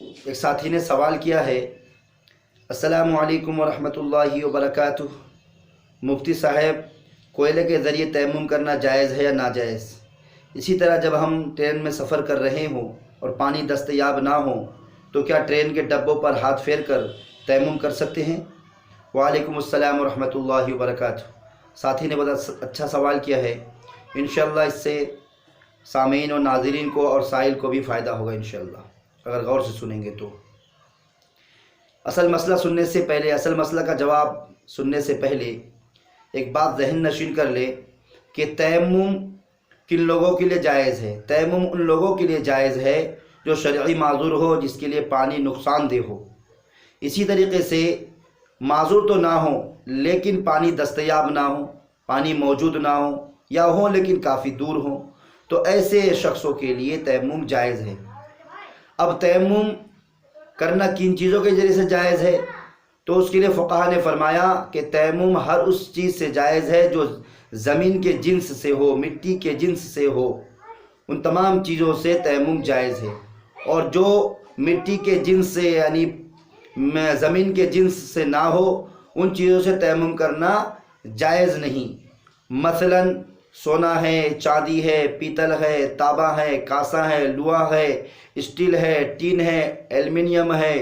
ایک ساتھی نے سوال کیا ہے، السلام علیکم ورحمۃ اللہ وبرکاتہ، مفتی صاحب کوئلے کے ذریعے تیمم کرنا جائز ہے یا ناجائز؟ اسی طرح جب ہم ٹرین میں سفر کر رہے ہوں اور پانی دستیاب نہ ہو تو کیا ٹرین کے ڈبوں پر ہاتھ پھیر کر تیمم کر سکتے ہیں؟ وعلیکم السلام ورحمۃ اللہ وبرکاتہ۔ ساتھی نے بہت اچھا سوال کیا ہے، انشاءاللہ اس سے سامعین اور ناظرین کو اور سائل کو بھی فائدہ ہوگا انشاءاللہ اگر غور سے سنیں گے تو۔ اصل مسئلہ کا جواب سننے سے پہلے ایک بات ذہن نشین کر لے کہ تیمم کن لوگوں کے لیے جائز ہے؟ تیمم ان لوگوں کے لیے جائز ہے جو شرعی معذور ہو، جس کے لیے پانی نقصان دہ ہو۔ اسی طریقے سے معذور تو نہ ہو لیکن پانی دستیاب نہ ہو، پانی موجود نہ ہو، یا ہو لیکن کافی دور ہو، تو ایسے شخصوں کے لیے تیمم جائز ہے۔ اب تیمم کرنا کن چیزوں کے ذریعے سے جائز ہے؟ تو اس کے لیے فقہا نے فرمایا کہ تیمم ہر اس چیز سے جائز ہے جو زمین کے جنس سے ہو، مٹی کے جنس سے ہو، ان تمام چیزوں سے تیمم جائز ہے۔ اور جو مٹی کے جنس سے یعنی زمین کے جنس سے نہ ہو، ان چیزوں سے تیمم کرنا جائز نہیں۔ مثلا سونا ہے، چاندی ہے، پیتل ہے، تانبا ہے، کاسا ہے، لوہا ہے، اسٹیل ہے، ٹین ہے، ایلومینیم ہے،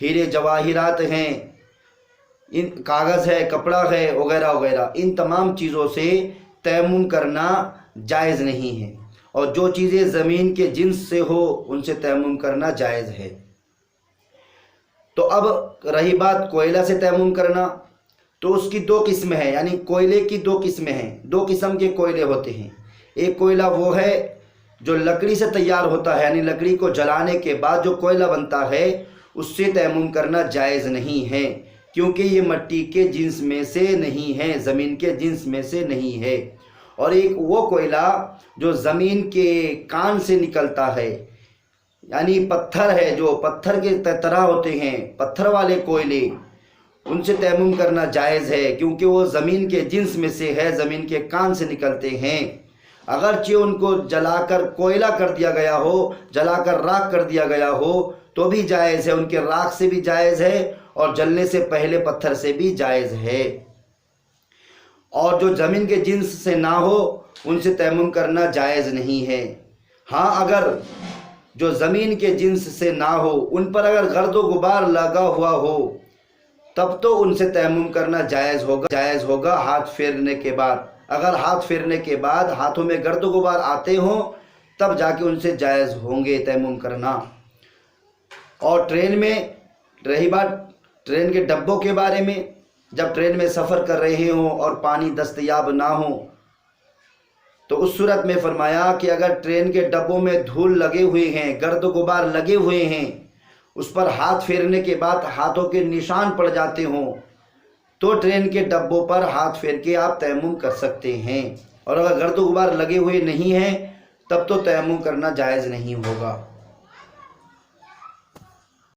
ہیرے جواہرات ہیں، ان کاغذ ہے، کپڑا ہے، وغیرہ وغیرہ، ان تمام چیزوں سے تیمم کرنا جائز نہیں ہے۔ اور جو چیزیں زمین کے جنس سے ہو ان سے تیمم کرنا جائز ہے۔ تو اب رہی بات کوئلہ سے تیمم کرنا، تو اس کی دو قسمیں ہیں، یعنی کوئلے کی دو قسمیں ہیں، دو قسم کے کوئلے ہوتے ہیں۔ ایک کوئلہ وہ ہے جو لکڑی سے تیار ہوتا ہے، یعنی لکڑی کو جلانے کے بعد جو کوئلہ بنتا ہے اس سے تیمم کرنا جائز نہیں ہے، کیونکہ یہ مٹی کے جنس میں سے نہیں ہے، زمین کے جنس میں سے نہیں ہے۔ اور ایک وہ کوئلہ جو زمین کے کان سے نکلتا ہے، یعنی پتھر ہے، جو پتھر کے طرح ہوتے ہیں، پتھر والے کوئلے، ان سے تیمم کرنا جائز ہے، کیونکہ وہ زمین کے جنس میں سے ہے، زمین کے کان سے نکلتے ہیں۔ اگرچہ ان کو جلا کر کوئلہ کر دیا گیا ہو، جلا کر راکھ کر دیا گیا ہو تو بھی جائز ہے، ان کے راکھ سے بھی جائز ہے اور جلنے سے پہلے پتھر سے بھی جائز ہے۔ اور جو زمین کے جنس سے نہ ہو ان سے تیمم کرنا جائز نہیں ہے۔ ہاں اگر جو زمین کے جنس سے نہ ہو، ان پر اگر گرد و غبار لگا ہوا ہو تب تو ان سے تیمم کرنا جائز ہوگا ہاتھ پھیرنے کے بعد۔ اگر ہاتھ پھیرنے کے بعد ہاتھوں میں گرد و غبار آتے ہوں تب جا کے ان سے جائز ہوں گے تیمم کرنا۔ اور ٹرین میں رہی بات ٹرین کے ڈبوں کے بارے میں، جب ٹرین میں سفر کر رہے ہوں اور پانی دستیاب نہ ہو تو اس صورت میں فرمایا کہ اگر ٹرین کے ڈبوں میں دھول لگے ہوئے ہیں، گرد و غبار لگے ہوئے ہیں، اس پر ہاتھ پھیرنے کے بعد ہاتھوں کے نشان پڑ جاتے ہوں تو ٹرین کے ڈبوں پر ہاتھ پھیر کے آپ تیمم کر سکتے ہیں۔ اور اگر گرد و غبار لگے ہوئے نہیں ہیں تب تو تیمم کرنا جائز نہیں ہوگا۔